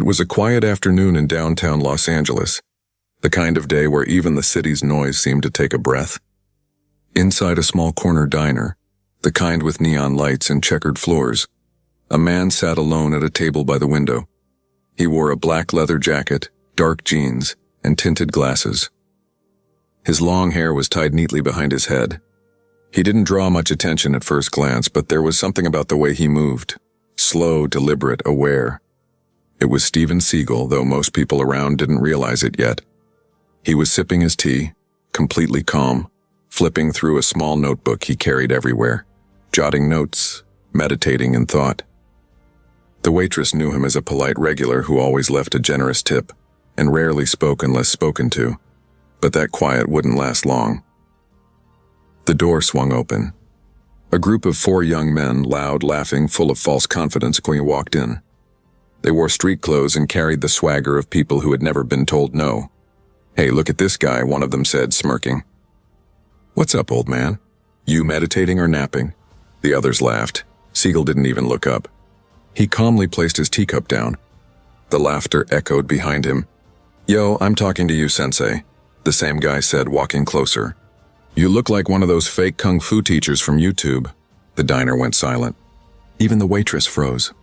It was a quiet afternoon in downtown Los Angeles, the kind of day where even the city's noise seemed to take a breath. Inside a small corner diner, the kind with neon lights and checkered floors, a man sat alone at a table by the window. He wore a black leather jacket, dark jeans, and tinted glasses. His long hair was tied neatly behind his head. He didn't draw much attention at first glance, but there was something about the way he moved. Slow, deliberate, aware. It was Steven Seagal, though most people around didn't realize it yet. He was sipping his tea, completely calm, flipping through a small notebook he carried everywhere, jotting notes, meditating in thought. The waitress knew him as a polite regular who always left a generous tip and rarely spoke unless spoken to, but that quiet wouldn't last long. The door swung open. A group of 4 young men, loud, laughing, full of false confidence, walked in. They wore street clothes and carried the swagger of people who had never been told no. "Hey, look at this guy," one of them said, smirking. "What's up, old man? You meditating or napping?" The others laughed. Seagal didn't even look up. He calmly placed his teacup down. The laughter echoed behind him. "Yo, I'm talking to you, sensei," the same guy said, walking closer. "You look like one of those fake kung fu teachers from YouTube." The diner went silent. Even the waitress froze.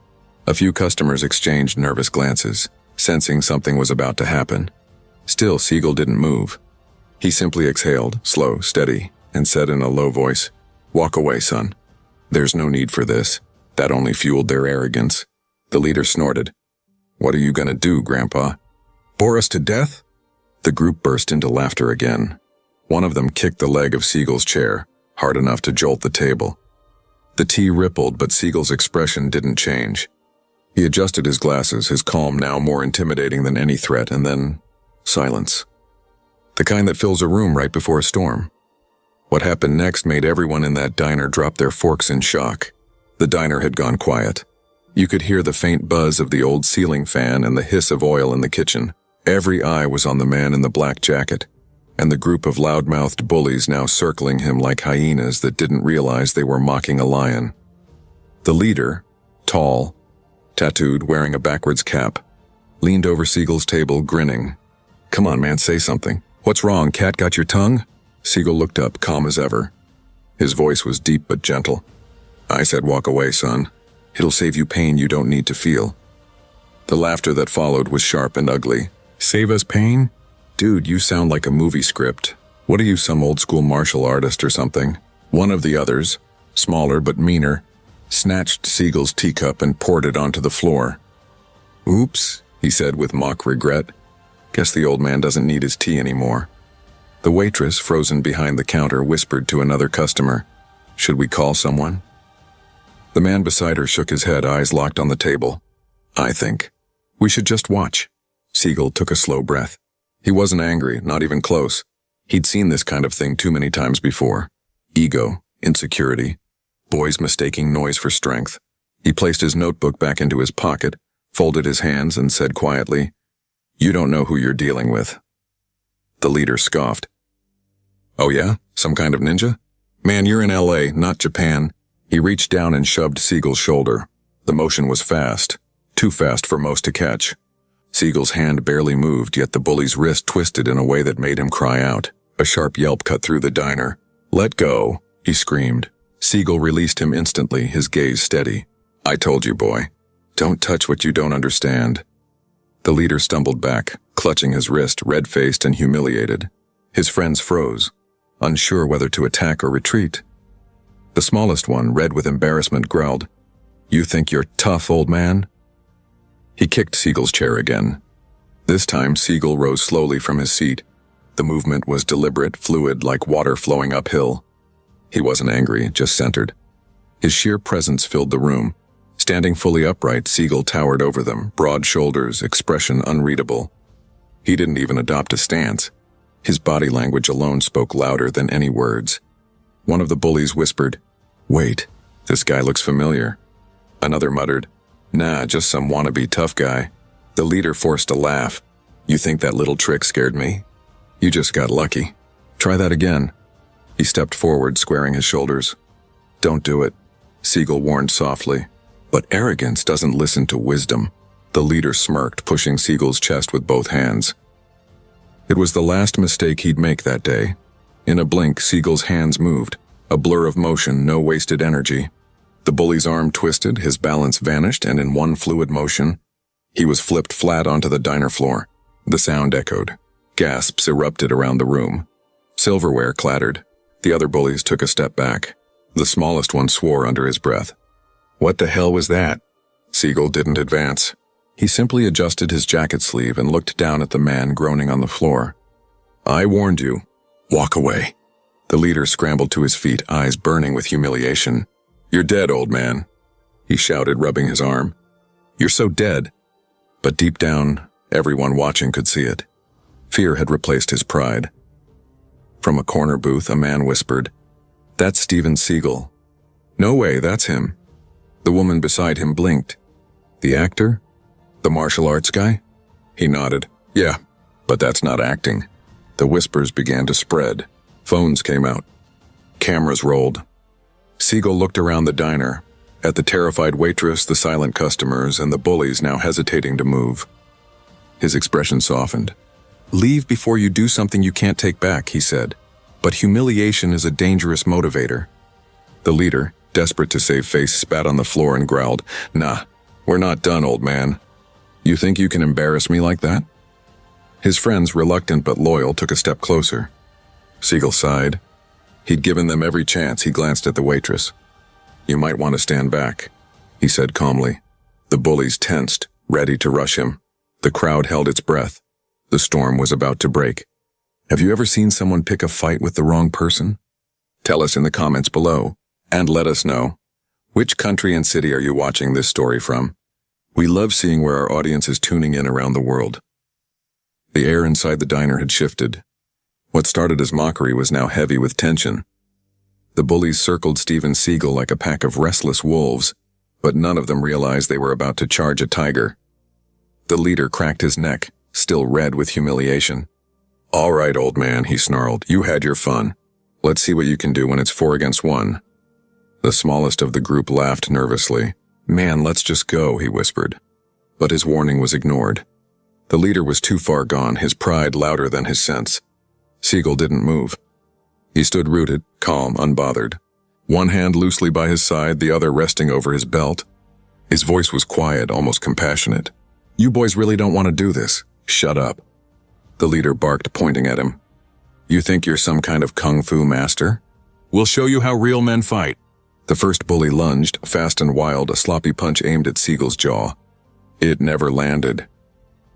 A few customers exchanged nervous glances, sensing something was about to happen. Still, Seagal didn't move. He simply exhaled, slow, steady, and said in a low voice, "Walk away, son. There's no need for this. That only fueled their arrogance." The leader snorted. "What are you gonna do, Grandpa? Bore us to death?" The group burst into laughter again. One of them kicked the leg of Seagal's chair, hard enough to jolt the table. The tea rippled, but Seagal's expression didn't change. He adjusted his glasses, his calm now more intimidating than any threat, and then silence. The kind that fills a room right before a storm. What happened next made everyone in that diner drop their forks in shock. The diner had gone quiet. You could hear the faint buzz of the old ceiling fan and the hiss of oil in the kitchen. Every eye was on the man in the black jacket, and the group of loud-mouthed bullies now circling him like hyenas that didn't realize they were mocking a lion. The leader, tall, tattooed, wearing a backwards cap, leaned over Seagal's table, grinning. "Come on, man, say something. What's wrong, cat got your tongue?" Seagal looked up, calm as ever. His voice was deep but gentle. "I said walk away, son. It'll save you pain you don't need to feel." The laughter that followed was sharp and ugly. "Save us pain? Dude, you sound like a movie script. What are you, some old-school martial artist or something?" One of the others, smaller but meaner, snatched Seagal's teacup and poured it onto the floor. "Oops," he said with mock regret. "Guess the old man doesn't need his tea anymore." The waitress, frozen behind the counter, whispered to another customer, "Should we call someone?" The man beside her shook his head, eyes locked on the table. "I think we should just watch." Seagal took a slow breath. He wasn't angry, not even close. He'd seen this kind of thing too many times before. Ego, insecurity, boys mistaking noise for strength. He placed his notebook back into his pocket, folded his hands, and said quietly, "You don't know who you're dealing with." The leader scoffed. "Oh yeah? Some kind of ninja? Man, you're in LA, not Japan." He reached down and shoved Seagal's shoulder. The motion was fast, too fast for most to catch. Seagal's hand barely moved, yet the bully's wrist twisted in a way that made him cry out. A sharp yelp cut through the diner. "Let go," he screamed. Seagal released him instantly, his gaze steady. "I told you, boy. Don't touch what you don't understand." The leader stumbled back, clutching his wrist, red-faced and humiliated. His friends froze, unsure whether to attack or retreat. The smallest one, red with embarrassment, growled, "You think you're tough, old man?" He kicked Seagal's chair again. This time, Seagal rose slowly from his seat. The movement was deliberate, fluid, like water flowing uphill. He wasn't angry, just centered. His sheer presence filled the room. Standing fully upright, Seagal towered over them, broad shoulders, expression unreadable. He didn't even adopt a stance. His body language alone spoke louder than any words. One of the bullies whispered, "Wait, this guy looks familiar." Another muttered, "Nah, just some wannabe tough guy." The leader forced a laugh. "You think that little trick scared me? You just got lucky. Try that again." He stepped forward, squaring his shoulders. "Don't do it," Seagal warned softly. "But arrogance doesn't listen to wisdom." The leader smirked, pushing Seagal's chest with both hands. It was the last mistake he'd make that day. In a blink, Seagal's hands moved, a blur of motion, no wasted energy. The bully's arm twisted, his balance vanished, and in one fluid motion, he was flipped flat onto the diner floor. The sound echoed. Gasps erupted around the room. Silverware clattered. The other bullies took a step back. The smallest one swore under his breath. What the hell was that? Seagal didn't advance. He simply adjusted his jacket sleeve and looked down at the man groaning on the floor. I warned you. Walk away. The leader scrambled to his feet, eyes burning with humiliation. You're dead, old man, he shouted, rubbing his arm. You're so dead. But deep down, everyone watching could see it. Fear had replaced his pride. From a corner booth, a man whispered, That's Steven Seagal. No way, that's him. The woman beside him blinked. The actor? The martial arts guy? He nodded. Yeah, but that's not acting. The whispers began to spread. Phones came out. Cameras rolled. Seagal looked around the diner, at the terrified waitress, the silent customers, and the bullies now hesitating to move. His expression softened. Leave before you do something you can't take back, he said. But humiliation is a dangerous motivator. The leader, desperate to save face, spat on the floor and growled, Nah, we're not done, old man. You think you can embarrass me like that? His friends, reluctant but loyal, took a step closer. Seagal sighed. He'd given them every chance. He glanced at the waitress. You might want to stand back, he said calmly. The bullies tensed, ready to rush him. The crowd held its breath. The storm was about to break. Have you ever seen someone pick a fight with the wrong person? Tell us in the comments below, and let us know. Which country and city are you watching this story from? We love seeing where our audience is tuning in around the world. The air inside the diner had shifted. What started as mockery was now heavy with tension. The bullies circled Steven Seagal like a pack of restless wolves, but none of them realized they were about to charge a tiger. The leader cracked his neck, still red with humiliation. All right, old man, he snarled. You had your fun. Let's see what you can do when it's 4 against 1. The smallest of the group laughed nervously. Man, let's just go, he whispered. But his warning was ignored. The leader was too far gone, his pride louder than his sense. Seagal didn't move. He stood rooted, calm, unbothered. One hand loosely by his side, the other resting over his belt. His voice was quiet, almost compassionate. You boys really don't want to do this. Shut up. The leader barked, pointing at him. You think you're some kind of kung fu master? We'll show you how real men fight. The first bully lunged, fast and wild, a sloppy punch aimed at Seagal's jaw. It never landed.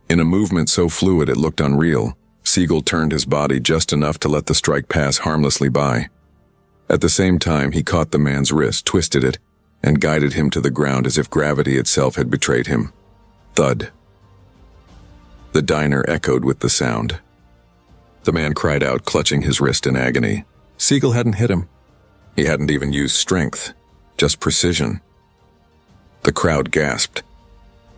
In a movement so fluid it looked unreal, Seagal turned his body just enough to let the strike pass harmlessly by. At the same time, he caught the man's wrist, twisted it, and guided him to the ground as if gravity itself had betrayed him. Thud. The diner echoed with the sound. The man cried out, clutching his wrist in agony. Seagal hadn't hit him. He hadn't even used strength, just precision. The crowd gasped.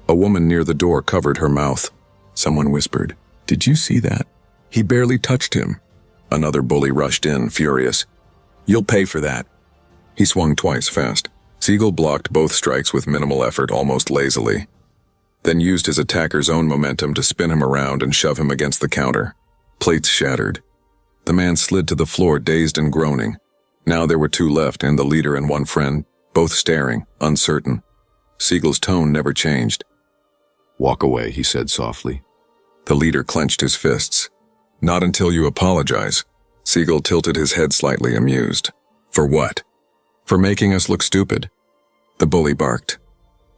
A woman near the door covered her mouth. Someone whispered, Did you see that? He barely touched him. Another bully rushed in, furious. You'll pay for that. He swung twice fast. Seagal blocked both strikes with minimal effort, almost lazily, then used his attacker's own momentum to spin him around and shove him against the counter. Plates shattered. The man slid to the floor, dazed and groaning. Now there were 2 left, and the leader and one friend, both staring, uncertain. Seagal's tone never changed. Walk away, he said softly. The leader clenched his fists. Not until you apologize. Seagal tilted his head slightly, amused. For what? For making us look stupid. The bully barked.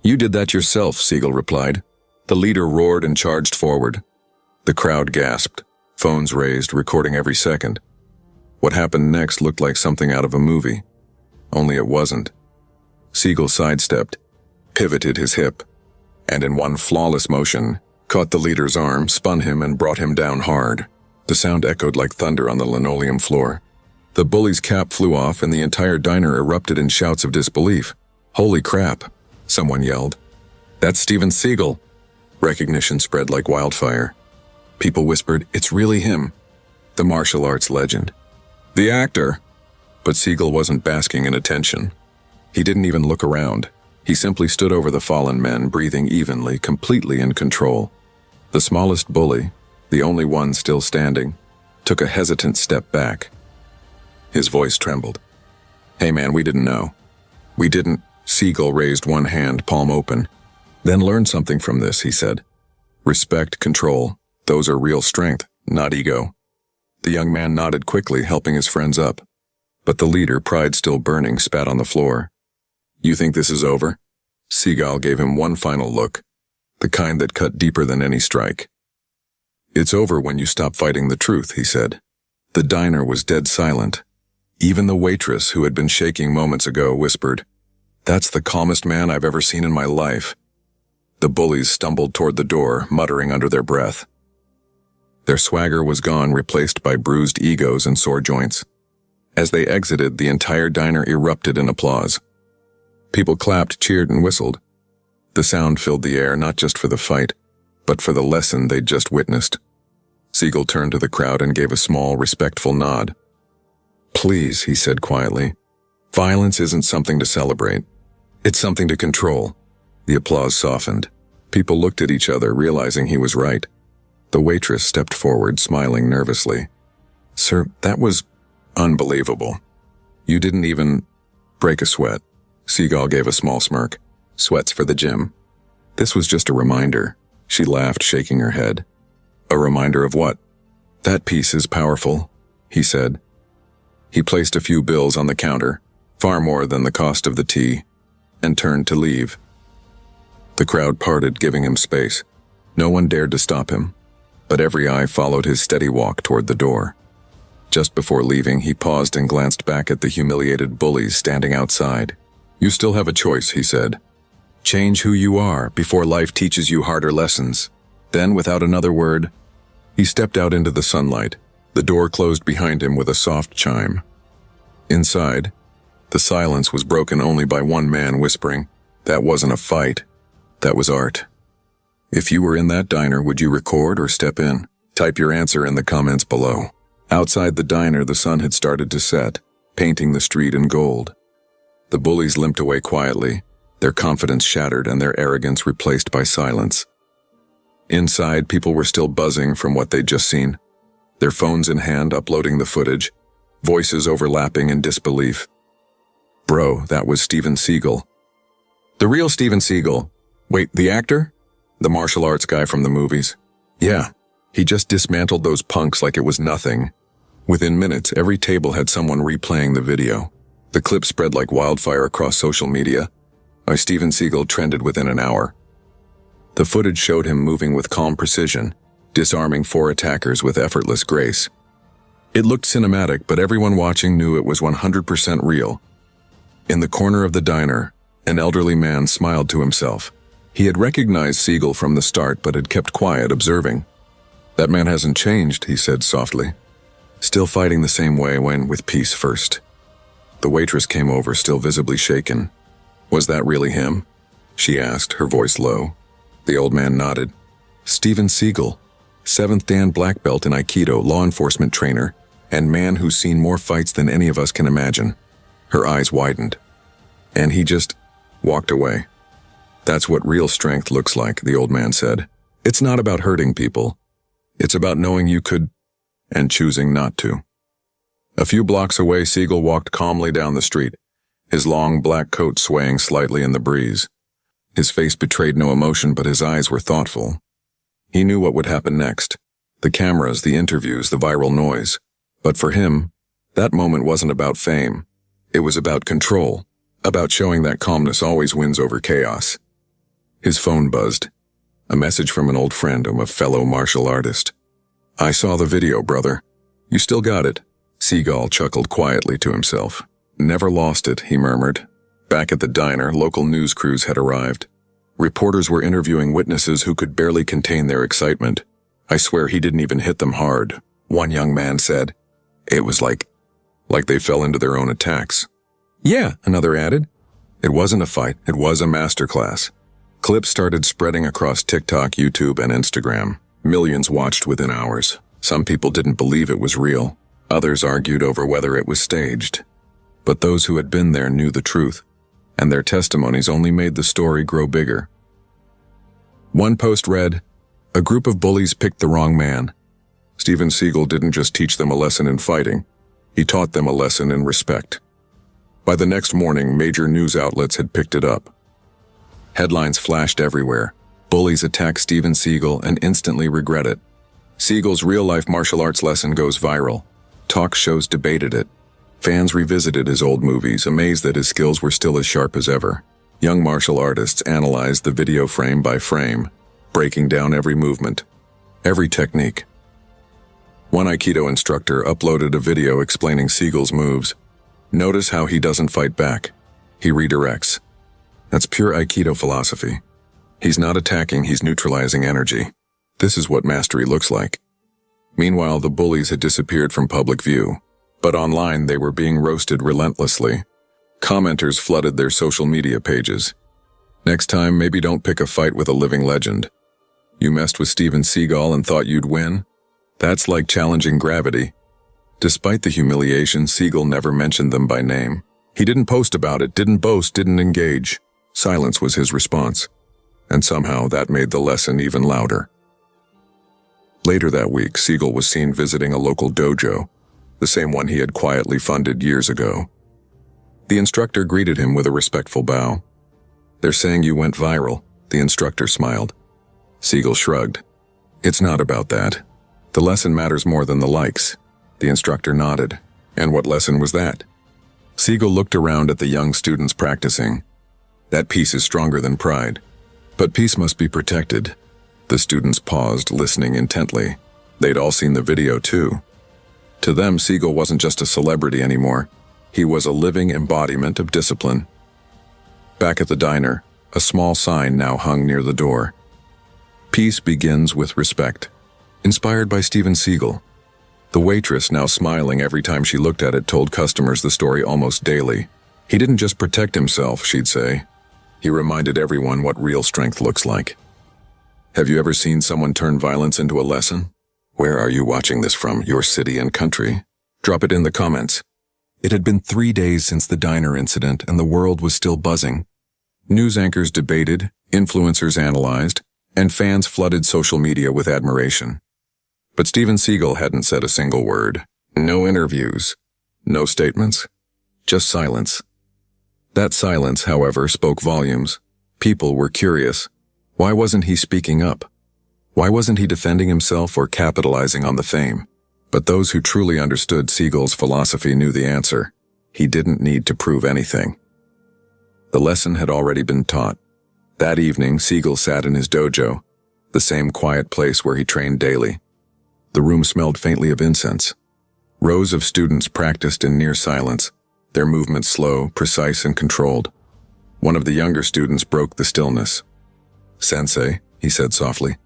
You did that yourself, Seagal replied. The leader roared and charged forward. The crowd gasped. Phones raised, recording every second. What happened next looked like something out of a movie. Only it wasn't. Seagal sidestepped, pivoted his hip, and in one flawless motion, caught the leader's arm, spun him, and brought him down hard. The sound echoed like thunder on the linoleum floor. The bully's cap flew off, and the entire diner erupted in shouts of disbelief. Holy crap, someone yelled. That's Steven Seagal. Recognition spread like wildfire. People whispered, it's really him. The martial arts legend. The actor. But Seagal wasn't basking in attention. He didn't even look around. He simply stood over the fallen men, breathing evenly, completely in control. The smallest bully, the only one still standing, took a hesitant step back. His voice trembled. "Hey man, we didn't know. We didn't." Seagal raised one hand, palm open. "Then learn something from this," he said. "Respect, control. Those are real strength, not ego." The young man nodded quickly, helping his friends up. But the leader, pride still burning, spat on the floor. "You think this is over?" Seagal gave him one final look, the kind that cut deeper than any strike. "It's over when you stop fighting the truth," he said. The diner was dead silent. Even the waitress, who had been shaking moments ago, whispered, "That's the calmest man I've ever seen in my life." The bullies stumbled toward the door, muttering under their breath. Their swagger was gone, replaced by bruised egos and sore joints. As they exited, the entire diner erupted in applause. People clapped, cheered, and whistled. The sound filled the air, not just for the fight, but for the lesson they'd just witnessed. Seagal turned to the crowd and gave a small, respectful nod. "Please," he said quietly. "Violence isn't something to celebrate. It's something to control." The applause softened. People looked at each other, realizing he was right. The waitress stepped forward, smiling nervously. "Sir, that was unbelievable. You didn't even break a sweat." Seagal gave a small smirk. "Sweats for the gym." "This was just a reminder." She laughed, shaking her head. "A reminder of what?" "That piece is powerful," he said. He placed a few bills on the counter, far more than the cost of the tea, and turned to leave. The crowd parted, giving him space. No one dared to stop him, but every eye followed his steady walk toward the door. Just before leaving, he paused and glanced back at the humiliated bullies standing outside. "You still have a choice," he said. "Change who you are before life teaches you harder lessons." Then, without another word, he stepped out into the sunlight. The door closed behind him with a soft chime. Inside, the silence was broken only by one man whispering, "That wasn't a fight. That was art." If you were in that diner, would you record or step in? Type your answer in the comments below. Outside the diner, the sun had started to set, painting the street in gold. The bullies limped away quietly, their confidence shattered and their arrogance replaced by silence. Inside, people were still buzzing from what they'd just seen, their phones in hand uploading the footage, voices overlapping in disbelief. "Bro, that was Steven Seagal." "The real Steven Seagal? Wait, the actor? The martial arts guy from the movies?" "Yeah, he just dismantled those punks like it was nothing." Within minutes, every table had someone replaying the video. The clip spread like wildfire across social media. Steven Seagal trended within an hour. The footage showed him moving with calm precision, disarming 4 attackers with effortless grace. It looked cinematic, but everyone watching knew it was 100% real. In the corner of the diner, an elderly man smiled to himself. He had recognized Seagal from the start, but had kept quiet, observing. "That man hasn't changed," he said softly. "Still fighting the same way when with peace first." The waitress came over, still visibly shaken. "Was that really him?" she asked, her voice low. The old man nodded. "Steven Seagal, 7th Dan black belt in Aikido, law enforcement trainer, and man who's seen more fights than any of us can imagine." Her eyes widened. "And he just walked away." "That's what real strength looks like," the old man said. "It's not about hurting people. It's about knowing you could, and choosing not to." A few blocks away, Seagal walked calmly down the street, his long black coat swaying slightly in the breeze. His face betrayed no emotion, but his eyes were thoughtful. He knew what would happen next. The cameras, the interviews, the viral noise. But for him, that moment wasn't about fame. It was about control, about showing that calmness always wins over chaos. His phone buzzed. A message from an old friend, a fellow martial artist. "I saw the video, brother. You still got it." Seagal chuckled quietly to himself. "Never lost it," he murmured. Back at the diner, local news crews had arrived. Reporters were interviewing witnesses who could barely contain their excitement. "I swear he didn't even hit them hard," one young man said. "It was like they fell into their own attacks." "Yeah," another added. "It wasn't a fight, it was a masterclass." Clips started spreading across TikTok, YouTube, and Instagram. Millions watched within hours. Some people didn't believe it was real. Others argued over whether it was staged. But those who had been there knew the truth. and their testimonies only made the story grow bigger. One post read, "A group of bullies picked the wrong man. Steven Seagal didn't just teach them a lesson in fighting, he taught them a lesson in respect." By the next morning, major news outlets had picked it up. Headlines flashed everywhere. Bullies attack Steven Seagal and instantly regret it. Seagal's real-life martial arts lesson goes viral. Talk shows debated it. Fans revisited his old movies, amazed that his skills were still as sharp as ever. Young martial artists analyzed the video frame by frame, breaking down every movement, every technique. One Aikido instructor uploaded a video explaining Seagal's moves. "Notice how he doesn't fight back. He redirects. That's pure Aikido philosophy. He's not attacking, he's neutralizing energy. This is what mastery looks like." Meanwhile, the bullies had disappeared from public view, but online they were being roasted relentlessly. Commenters flooded their social media pages. "Next time, maybe don't pick a fight with a living legend. You messed with Steven Seagal and thought you'd win? That's like challenging gravity." Despite the humiliation, Seagal never mentioned them by name. He didn't post about it, didn't boast, didn't engage. Silence was his response. And somehow that made the lesson even louder. Later that week, Seagal was seen visiting a local dojo, the same one he had quietly funded years ago. The instructor greeted him with a respectful bow. "They're saying you went viral," the instructor smiled. Seagal shrugged. "It's not about that. The lesson matters more than the likes." The instructor nodded. "And what lesson was that?" Seagal looked around at the young students practicing. "That peace is stronger than pride. But peace must be protected." The students paused, listening intently. They'd all seen the video too. To them, Seagal wasn't just a celebrity anymore. He was a living embodiment of discipline. Back at the diner, a small sign now hung near the door. "Peace begins with respect." Inspired by Steven Seagal. The waitress, now smiling every time she looked at it, told customers the story almost daily. He didn't just protect himself, she'd say. He reminded everyone what real strength looks like. Have you ever seen someone turn violence into a lesson? Where are you watching this from, your city and country? Drop it in the comments. It had been 3 days since the diner incident, and the world was still buzzing. News anchors debated, influencers analyzed, and fans flooded social media with admiration. But Steven Seagal hadn't said a single word. No interviews. No statements. Just silence. That silence, however, spoke volumes. People were curious. Why wasn't he speaking up? Why wasn't he defending himself or capitalizing on the fame? But those who truly understood Seagal's philosophy knew the answer. He didn't need to prove anything. The lesson had already been taught. That evening, Seagal sat in his dojo, the same quiet place where he trained daily. The room smelled faintly of incense. Rows of students practiced in near silence, their movements slow, precise, and controlled. One of the younger students broke the stillness. "Sensei," he said softly,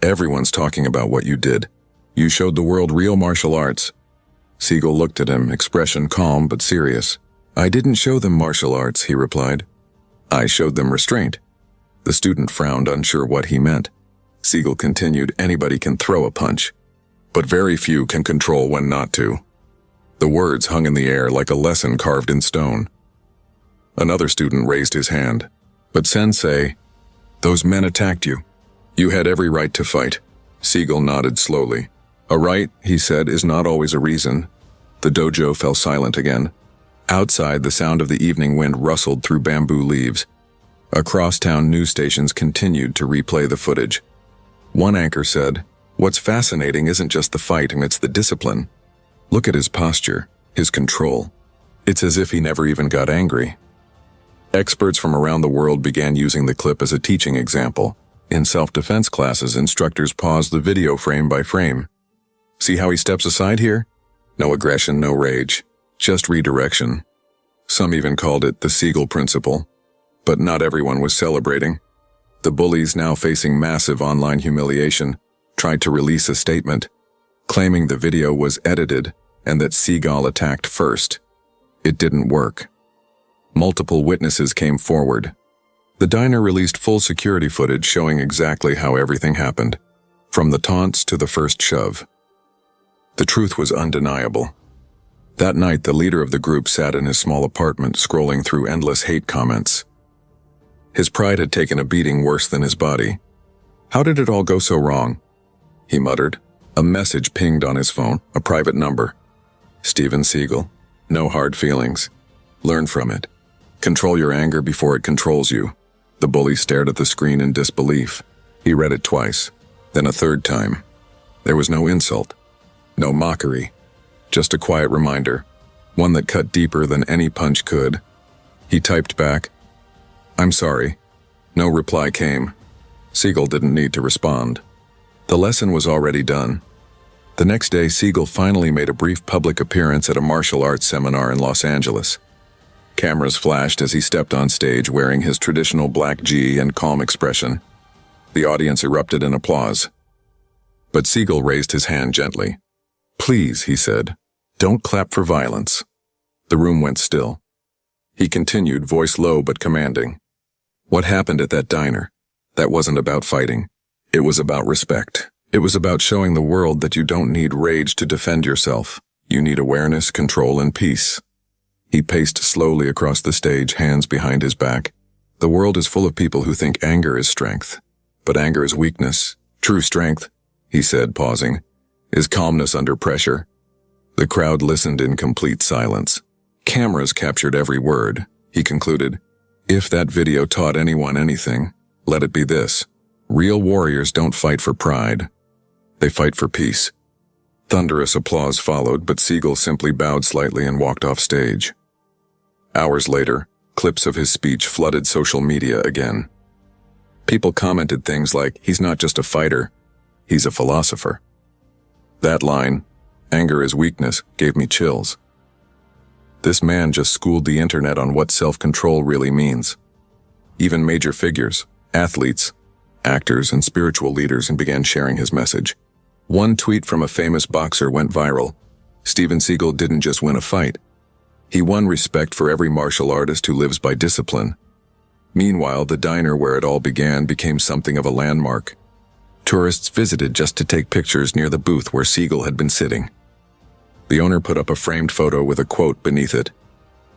"everyone's talking about what you did. You showed the world real martial arts." Seagal looked at him, expression calm but serious. "I didn't show them martial arts," he replied. "I showed them restraint." The student frowned, unsure what he meant. Seagal continued, "Anybody can throw a punch, but very few can control when not to." The words hung in the air like a lesson carved in stone. Another student raised his hand. "But Sensei, those men attacked you. You had every right to fight." Seagal nodded slowly. "A right," he said, "is not always a reason." The dojo fell silent again. Outside, the sound of the evening wind rustled through bamboo leaves. Across town, news stations continued to replay the footage. One anchor said, "What's fascinating isn't just the fight, it's the discipline. Look at his posture, his control. It's as if he never even got angry." Experts from around the world began using the clip as a teaching example. In self-defense classes, instructors paused the video frame by frame. "See how he steps aside here? No aggression, no rage, just redirection." Some even called it the Seagal principle. But not everyone was celebrating. The bullies, now facing massive online humiliation, tried to release a statement, claiming the video was edited and that Seagal attacked first. It didn't work. Multiple witnesses came forward. The diner released full security footage showing exactly how everything happened, from the taunts to the first shove. The truth was undeniable. That night, the leader of the group sat in his small apartment, scrolling through endless hate comments. His pride had taken a beating worse than his body. How did it all go so wrong? He muttered. A message pinged on his phone, a private number. Steven Seagal. No hard feelings. Learn from it. Control your anger before it controls you. The bully stared at the screen in disbelief. He read it twice, then a third time. There was no insult, no mockery, just a quiet reminder, one that cut deeper than any punch could. He typed back, "I'm sorry." No reply came. Seagal didn't need to respond. The lesson was already done. The next day, Seagal finally made a brief public appearance at a martial arts seminar in Los Angeles. Cameras flashed as he stepped on stage wearing his traditional black gi and calm expression. The audience erupted in applause. But Seagal raised his hand gently. "Please," he said, "don't clap for violence." The room went still. He continued, voice low but commanding. "What happened at that diner? That wasn't about fighting. It was about respect. It was about showing the world that you don't need rage to defend yourself. You need awareness, control, and peace." He paced slowly across the stage, hands behind his back. "The world is full of people who think anger is strength. But anger is weakness. True strength," he said, pausing, "is calmness under pressure." The crowd listened in complete silence. Cameras captured every word. He concluded, "If that video taught anyone anything, let it be this. Real warriors don't fight for pride. They fight for peace." Thunderous applause followed, but Seagal simply bowed slightly and walked off stage. Hours later, clips of his speech flooded social media again. People commented things like, "He's not just a fighter, he's a philosopher." That line, "Anger is weakness," gave me chills. This man just schooled the internet on what self-control really means. Even major figures, athletes, actors, and spiritual leaders began sharing his message. One tweet from a famous boxer went viral. Steven Seagal didn't just win a fight. He won respect for every martial artist who lives by discipline. Meanwhile, the diner where it all began became something of a landmark. Tourists visited just to take pictures near the booth where Seagal had been sitting. The owner put up a framed photo with a quote beneath it.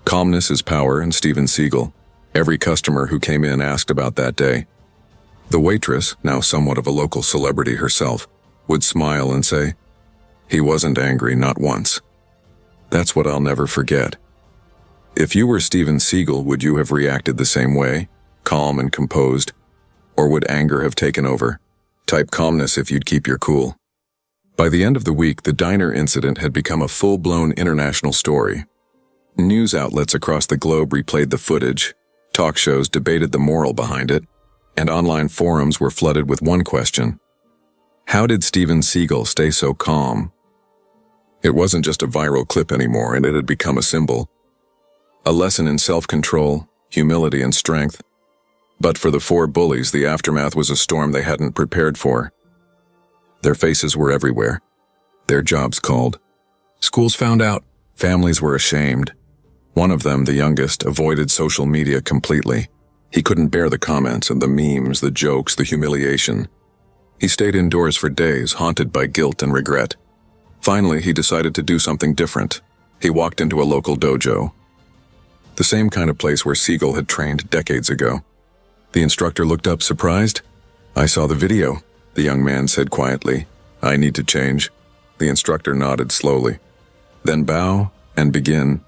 "Calmness is power in Steven Seagal." Every customer who came in asked about that day. The waitress, now somewhat of a local celebrity herself, would smile and say, "He wasn't angry, not once." That's what I'll never forget. If you were Steven Seagal, would you have reacted the same way, calm and composed? Or would anger have taken over? Type calmness if you'd keep your cool. By the end of the week, the diner incident had become a full-blown international story. News outlets across the globe replayed the footage, talk shows debated the moral behind it, and online forums were flooded with one question: how did Steven Seagal stay so calm? It wasn't just a viral clip anymore, and it had become a symbol. A lesson in self-control, humility, and strength. But for the four bullies, the aftermath was a storm they hadn't prepared for. Their faces were everywhere. Their jobs called. Schools found out. Families were ashamed. One of them, the youngest, avoided social media completely. He couldn't bear the comments and the memes, the jokes, the humiliation. He stayed indoors for days, haunted by guilt and regret. Finally, he decided to do something different. He walked into a local dojo. The same kind of place where Seagal had trained decades ago. The instructor looked up, surprised. "I saw the video," the young man said quietly. "I need to change." The instructor nodded slowly. "Then bow and begin."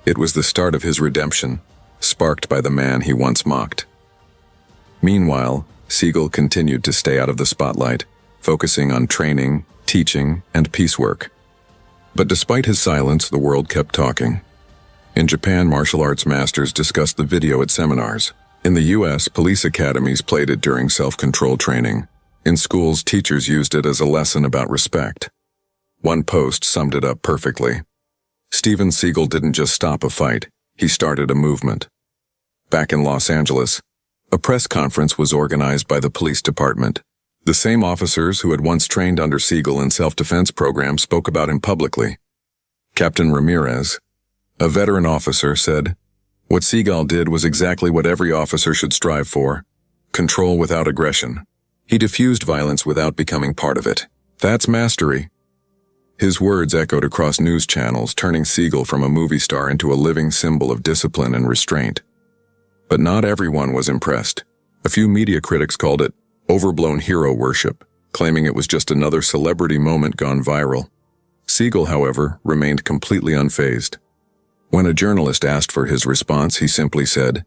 It was the start of his redemption, sparked by the man he once mocked. Meanwhile, Seagal continued to stay out of the spotlight, focusing on training, teaching, and peace work. But despite his silence, the world kept talking. In Japan, martial arts masters discussed the video at seminars. In the US, police academies played it during self-control training. In schools, teachers used it as a lesson about respect. One post summed it up perfectly. Steven Seagal didn't just stop a fight, he started a movement. Back in Los Angeles, a press conference was organized by the police department. The same officers who had once trained under Seagal in self-defense programs spoke about him publicly. Captain Ramirez, a veteran officer, said, "What Seagal did was exactly what every officer should strive for: control without aggression. He diffused violence without becoming part of it. That's mastery." His words echoed across news channels, turning Seagal from a movie star into a living symbol of discipline and restraint. But not everyone was impressed. A few media critics called it overblown hero worship, claiming it was just another celebrity moment gone viral. Seagal, however, remained completely unfazed. When a journalist asked for his response, he simply said,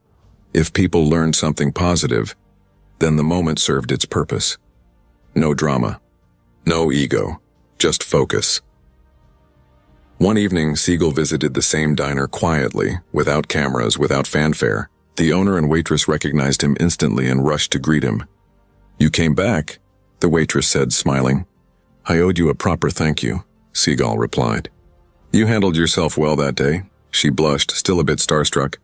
"If people learned something positive, then the moment served its purpose." No drama. No ego. Just focus. One evening, Seagal visited the same diner quietly, without cameras, without fanfare. The owner and waitress recognized him instantly and rushed to greet him. "You came back," the waitress said, smiling. "I owed you a proper thank you," Seagal replied. "You handled yourself well that day," she blushed, still a bit starstruck.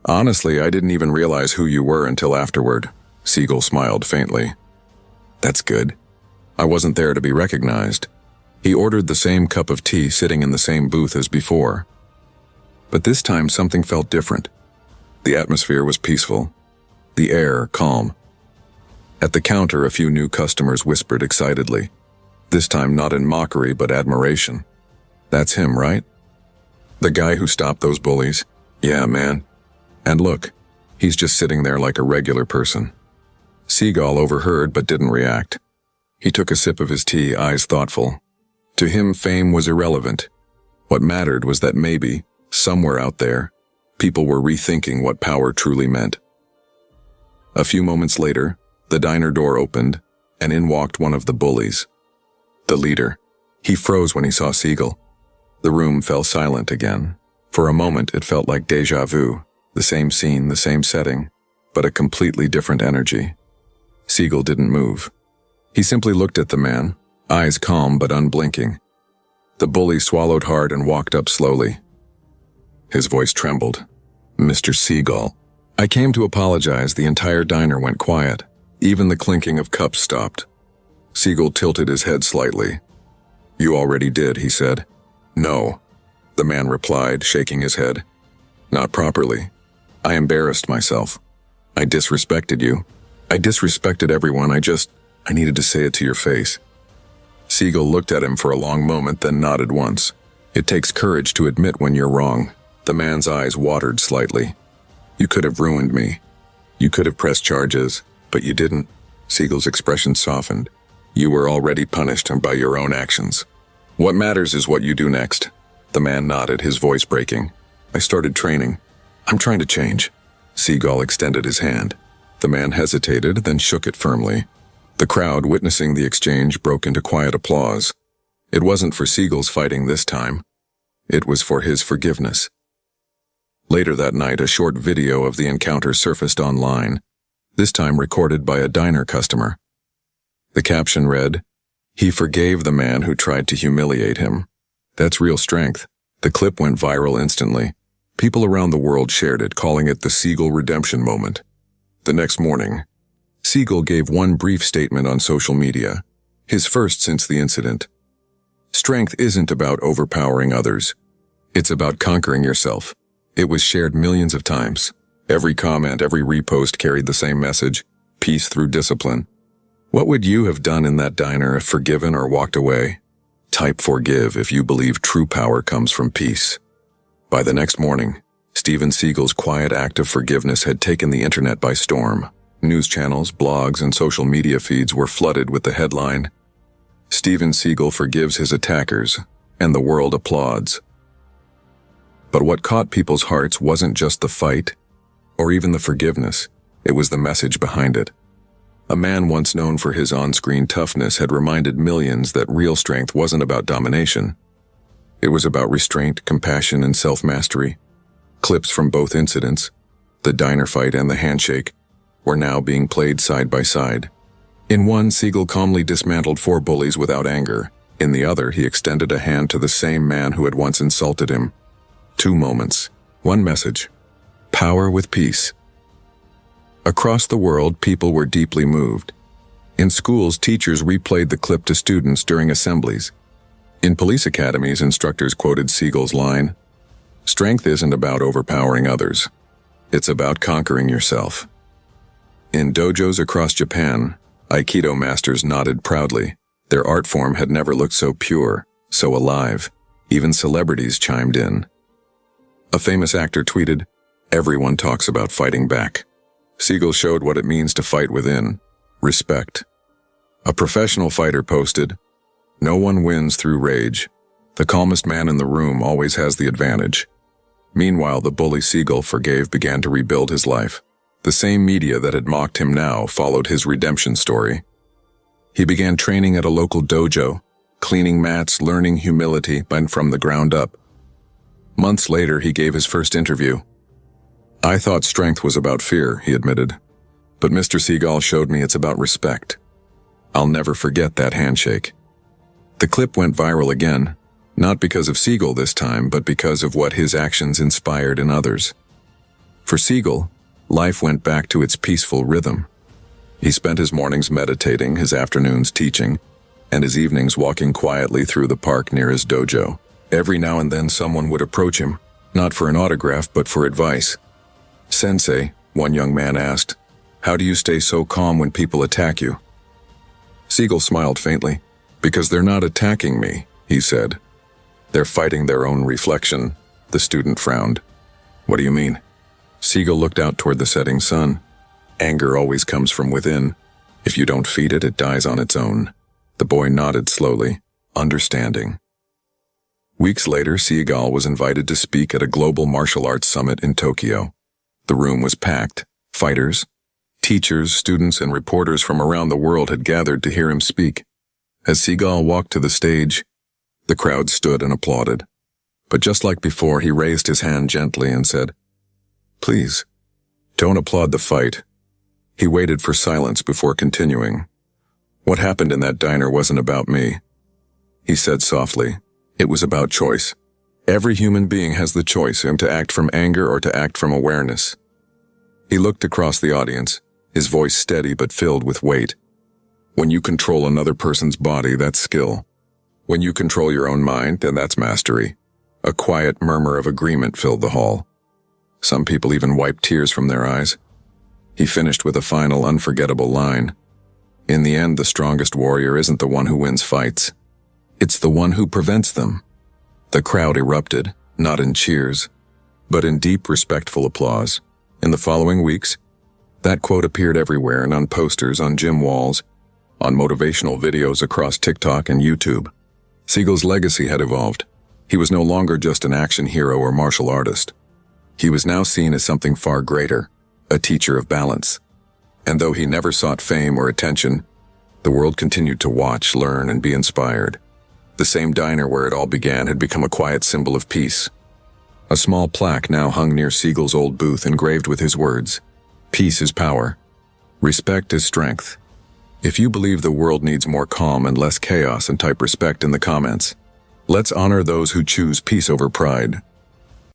"Honestly, I didn't even realize who you were until afterward," Seagal smiled faintly. "That's good. I wasn't there to be recognized." He ordered the same cup of tea, sitting in the same booth as before. But this time something felt different. The atmosphere was peaceful. The air calm. At the counter, a few new customers whispered excitedly. This time not in mockery, but admiration. "That's him, right? The guy who stopped those bullies? Yeah, man. And look, he's just sitting there like a regular person." Seagal overheard but didn't react. He took a sip of his tea, eyes thoughtful. To him, fame was irrelevant. What mattered was that maybe, somewhere out there, people were rethinking what power truly meant. A few moments later, the diner door opened, and in walked one of the bullies. The leader. He froze when he saw Seagal. The room fell silent again. For a moment, it felt like déjà vu, the same scene, the same setting, but a completely different energy. Seagal didn't move. He simply looked at the man, eyes calm but unblinking. The bully swallowed hard and walked up slowly. His voice trembled. "Mr. Seagal, I came to apologize." The entire diner went quiet. Even the clinking of cups stopped. Seagal tilted his head slightly. "You already did," he said. "No," the man replied, shaking his head. "Not properly. I embarrassed myself. I disrespected you. I disrespected everyone. I needed to say it to your face." Seagal looked at him for a long moment, then nodded once. "It takes courage to admit when you're wrong." The man's eyes watered slightly. "You could have ruined me. You could have pressed charges, but you didn't." Seagal's expression softened. "You were already punished by your own actions. What matters is what you do next." The man nodded, his voice breaking. "I started training. I'm trying to change." Seagal extended his hand. The man hesitated, then shook it firmly. The crowd, witnessing the exchange, broke into quiet applause. It wasn't for Seagal's fighting this time. It was for his forgiveness. Later that night, a short video of the encounter surfaced online, this time recorded by a diner customer. The caption read, "He forgave the man who tried to humiliate him. That's real strength." The clip went viral instantly. People around the world shared it, calling it the Seagal redemption moment. The next morning, Seagal gave one brief statement on social media, his first since the incident. Strength isn't about overpowering others. It's about conquering yourself. It was shared millions of times. Every comment, every repost carried the same message: peace through discipline. What would you have done in that diner if forgiven or walked away? Type forgive if you believe true power comes from peace. By the next morning, Steven Seagal's quiet act of forgiveness had taken the internet by storm. News channels, blogs, and social media feeds were flooded with the headline, "Steven Seagal forgives his attackers, and the world applauds." But what caught people's hearts wasn't just the fight, or even the forgiveness. It was the message behind it. A man once known for his on-screen toughness had reminded millions that real strength wasn't about domination. It was about restraint, compassion, and self-mastery. Clips from both incidents, the diner fight and the handshake, were now being played side by side. In one, Seagal calmly dismantled 4 bullies without anger. In the other, he extended a hand to the same man who had once insulted him. 2 moments, 1 message: power with peace. Across the world, people were deeply moved. In schools, teachers replayed the clip to students during assemblies. In police academies, instructors quoted Seagal's line, "Strength isn't about overpowering others. It's about conquering yourself." In dojos across Japan, Aikido masters nodded proudly. Their art form had never looked so pure, so alive. Even celebrities chimed in. A famous actor tweeted, "Everyone talks about fighting back." Seagal showed what it means to fight within. Respect. A professional fighter posted, "No one wins through rage. The calmest man in the room always has the advantage." Meanwhile, the bully Seagal forgave began to rebuild his life. The same media that had mocked him now followed his redemption story. He began training at a local dojo, cleaning mats, learning humility from the ground up. Months later, he gave his first interview. "I thought strength was about fear," he admitted. "But Mr. Seagal showed me it's about respect. I'll never forget that handshake." The clip went viral again, not because of Seagal this time, but because of what his actions inspired in others. For Seagal, life went back to its peaceful rhythm. He spent his mornings meditating, his afternoons teaching, and his evenings walking quietly through the park near his dojo. Every now and then someone would approach him, not for an autograph but for advice. "Sensei," one young man asked, "how do you stay so calm when people attack you?" Seagal smiled faintly. "Because they're not attacking me," he said. "They're fighting their own reflection." The student frowned. "What do you mean?" Seagal looked out toward the setting sun. "Anger always comes from within. If you don't feed it, it dies on its own." The boy nodded slowly, understanding. Weeks later, Seagal was invited to speak at a global martial arts summit in Tokyo. The room was packed. Fighters, teachers, students, and reporters from around the world had gathered to hear him speak. As Seagal walked to the stage, the crowd stood and applauded. But just like before, he raised his hand gently and said, "Please, don't applaud the fight." He waited for silence before continuing. "What happened in that diner wasn't about me," he said softly. "It was about choice. Every human being has the choice to act from anger or to act from awareness." He looked across the audience, his voice steady but filled with weight. "When you control another person's body, that's skill. When you control your own mind, then that's mastery." A quiet murmur of agreement filled the hall. Some people even wiped tears from their eyes. He finished with a final unforgettable line. "In the end, the strongest warrior isn't the one who wins fights. It's the one who prevents them." The crowd erupted, not in cheers, but in deep, respectful applause. In the following weeks, that quote appeared everywhere and on posters, on gym walls, on motivational videos across TikTok and YouTube. Seagal's legacy had evolved. He was no longer just an action hero or martial artist. He was now seen as something far greater, a teacher of balance. And though he never sought fame or attention, the world continued to watch, learn, and be inspired. The same diner where it all began had become a quiet symbol of peace. A small plaque now hung near Seagal's old booth, engraved with his words, "Peace is power. Respect is strength." If you believe the world needs more calm and less chaos, and type respect in the comments. Let's honor those who choose peace over pride.